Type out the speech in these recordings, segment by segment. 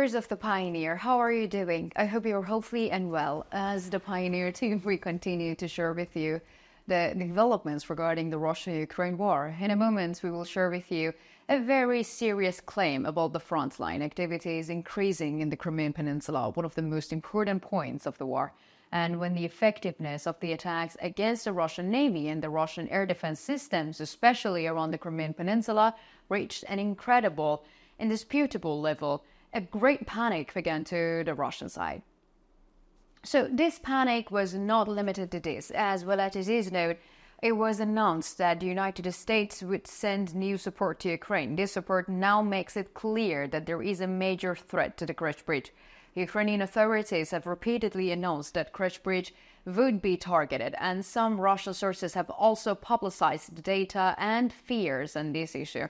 viewers of The Pioneer, how are you doing? I hope you're healthy and well. As the Pioneer team, we continue to share with you the developments regarding the Russia-Ukraine war. In a moment, we will share with you a very serious claim about the frontline activities increasing in the Crimean Peninsula, one of the most important points of the war. And when the effectiveness of the attacks against the Russian Navy and the Russian air defense systems, especially around the Crimean Peninsula, reached an incredible, indisputable level, a great panic began to the Russian side. So this panic was not limited to this. As well as it is known, it was announced that the United States would send new support to Ukraine. This support now makes it clear that there is a major threat to the Kerch Bridge. Ukrainian authorities have repeatedly announced that Kerch Bridge would be targeted, and some Russian sources have also publicized the data and fears on this issue.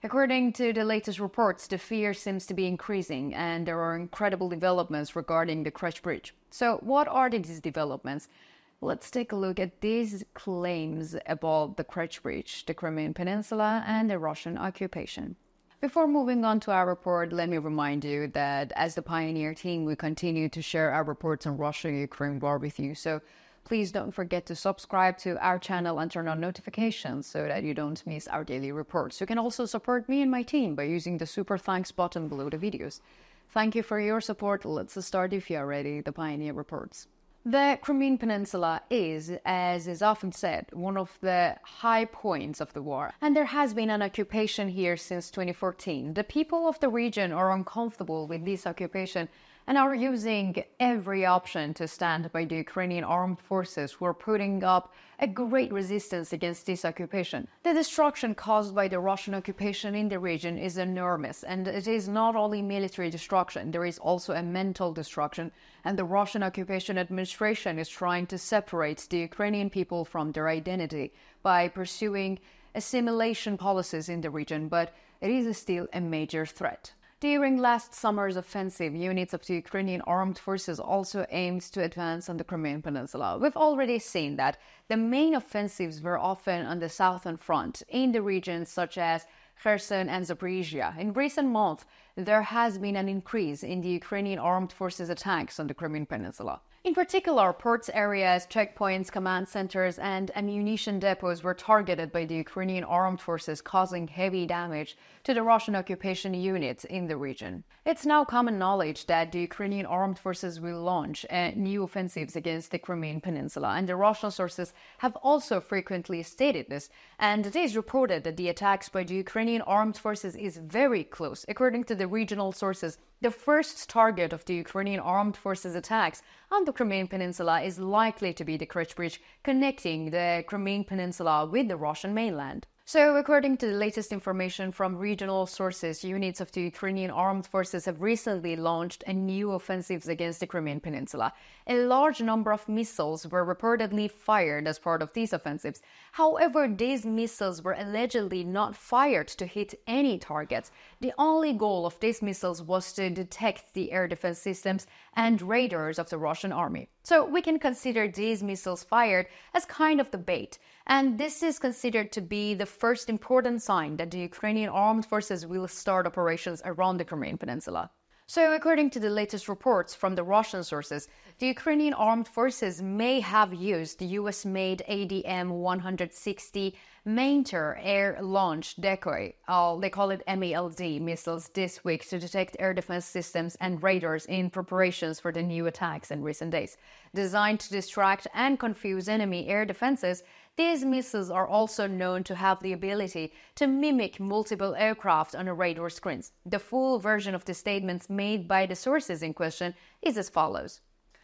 According to the latest reports, the fear seems to be increasing, and there are incredible developments regarding the Kerch Bridge. So what are these developments? Let's take a look at these claims about the Kerch Bridge, the Crimean Peninsula, and the Russian occupation. Before moving on to our report, let me remind you that as the Pioneer team, we continue to share our reports on Russia-Ukraine war with you. So please don't forget to subscribe to our channel and turn on notifications so that you don't miss our daily reports. You can also support me and my team by using the super thanks button below the videos. Thank you for your support. Let's start if you are ready, the Pioneer reports. The Crimean Peninsula is, as is often said, one of the high points of the war, and there has been an occupation here since 2014. The people of the region are uncomfortable with this occupation and are using every option to stand by the Ukrainian armed forces who are putting up a great resistance against this occupation. The destruction caused by the Russian occupation in the region is enormous, and it is not only military destruction, there is also a mental destruction, and the Russian occupation administration is trying to separate the Ukrainian people from their identity by pursuing assimilation policies in the region, but it is still a major threat. During last summer's offensive, units of the Ukrainian armed forces also aimed to advance on the Crimean Peninsula. We've already seen that the main offensives were often on the southern front, in the regions such as Kherson and Zaporizhia. In recent months, there has been an increase in the Ukrainian armed forces attacks on the Crimean Peninsula. In particular, ports areas, checkpoints, command centers, and ammunition depots were targeted by the Ukrainian armed forces, causing heavy damage to the Russian occupation units in the region. It's now common knowledge that the Ukrainian armed forces will launch new offensives against the Crimean Peninsula, and the Russian sources have also frequently stated this, and it is reported that the attacks by the Ukrainian armed forces is very close. According to the regional sources, the first target of the Ukrainian armed forces attacks on the Crimean Peninsula is likely to be the Kerch Bridge, connecting the Crimean Peninsula with the Russian mainland. So, according to the latest information from regional sources, units of the Ukrainian armed forces have recently launched a new offensives against the Crimean Peninsula. A large number of missiles were reportedly fired as part of these offensives. However, these missiles were allegedly not fired to hit any targets. The only goal of these missiles was to detect the air defense systems and radars of the Russian army. So we can consider these missiles fired as kind of the bait. And this is considered to be the first important sign that the Ukrainian armed forces will start operations around the Crimean Peninsula. So, according to the latest reports from the Russian sources, the Ukrainian armed forces may have used the US-made ADM-160 Mainter air launch decoy, they call it MALD, missiles this week to detect air defense systems and radars in preparations for the new attacks in recent days. Designed to distract and confuse enemy air defenses, these missiles are also known to have the ability to mimic multiple aircraft on a radar screens. The full version of the statements made by the sources in question is as follows.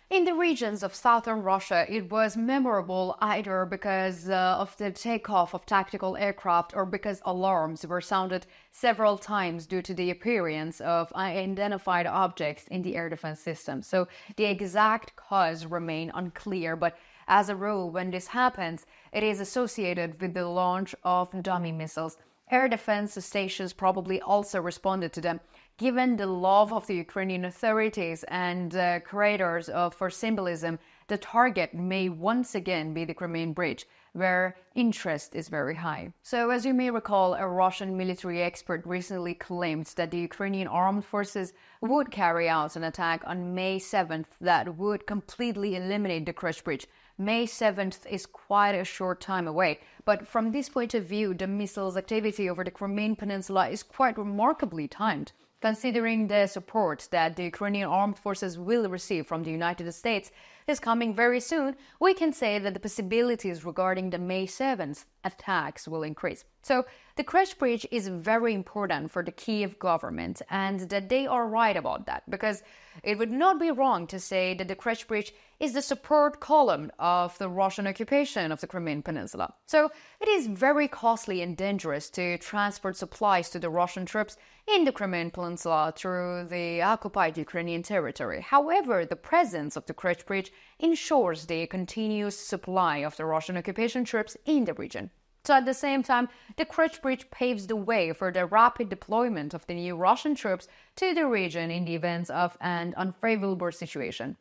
In the regions of southern Russia, it was memorable either because of the takeoff of tactical aircraft or because alarms were sounded several times due to the appearance of unidentified objects in the air defense system. So the exact cause remain unclear, but as a rule, when this happens, it is associated with the launch of dummy missiles. Air defense stations probably also responded to them. Given the love of the Ukrainian authorities and creators for symbolism, the target may once again be the Crimean Bridge, where interest is very high. So as you may recall, a Russian military expert recently claimed that the Ukrainian armed forces would carry out an attack on May 7th that would completely eliminate the Kerch Bridge. May 7th is quite a short time away, but from this point of view, the missiles activity over the Crimean Peninsula is quite remarkably timed. Considering the support that the Ukrainian armed forces will receive from the United States is coming very soon, we can say that the possibilities regarding the May 7th attacks will increase. So the Kerch Bridge is very important for the Kiev government, and that they are right about that, because it would not be wrong to say that the Kerch Bridge is the support column of the Russian occupation of the Crimean Peninsula. So it is very costly and dangerous to transport supplies to the Russian troops in the Crimean Peninsula through the occupied Ukrainian territory. However, the presence of the Kerch Bridge ensures the continuous supply of the Russian occupation troops in the region. So at the same time, the Kerch Bridge paves the way for the rapid deployment of the new Russian troops to the region in the event of an unfavorable situation.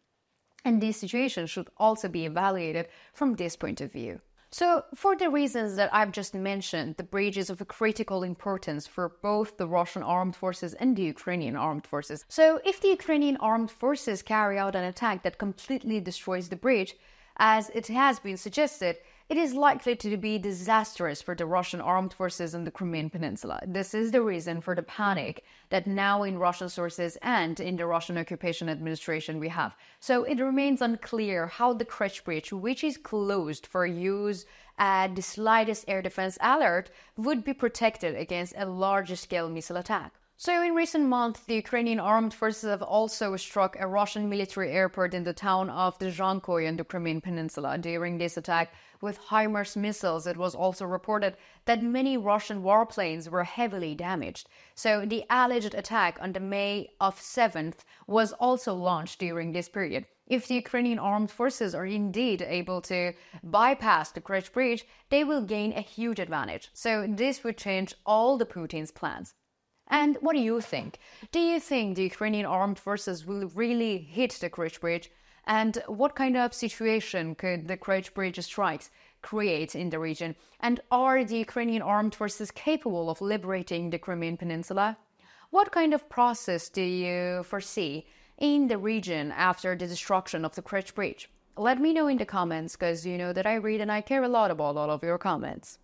And this situation should also be evaluated from this point of view. So, for the reasons that I've just mentioned, the bridge is of a critical importance for both the Russian armed forces and the Ukrainian armed forces. So, if the Ukrainian armed forces carry out an attack that completely destroys the bridge, as it has been suggested, it is likely to be disastrous for the Russian armed forces on the Crimean Peninsula. This is the reason for the panic that now in Russian sources and in the Russian occupation administration we have. So it remains unclear how the Kerch Bridge, which is closed for use at the slightest air defense alert, would be protected against a large-scale missile attack. So in recent months, the Ukrainian armed forces have also struck a Russian military airport in the town of Dzhankoy on the Crimean Peninsula. During this attack with HIMARS missiles, it was also reported that many Russian warplanes were heavily damaged. So the alleged attack on the May 7th was also launched during this period. If the Ukrainian armed forces are indeed able to bypass the Kerch Bridge, they will gain a huge advantage. So this would change all the Putin's plans. And what do you think? Do you think the Ukrainian armed forces will really hit the Kerch Bridge? And what kind of situation could the Kerch Bridge strikes create in the region? And are the Ukrainian armed forces capable of liberating the Crimean Peninsula? What kind of process do you foresee in the region after the destruction of the Kerch Bridge? Let me know in the comments, because you know that I read and I care a lot about all of your comments.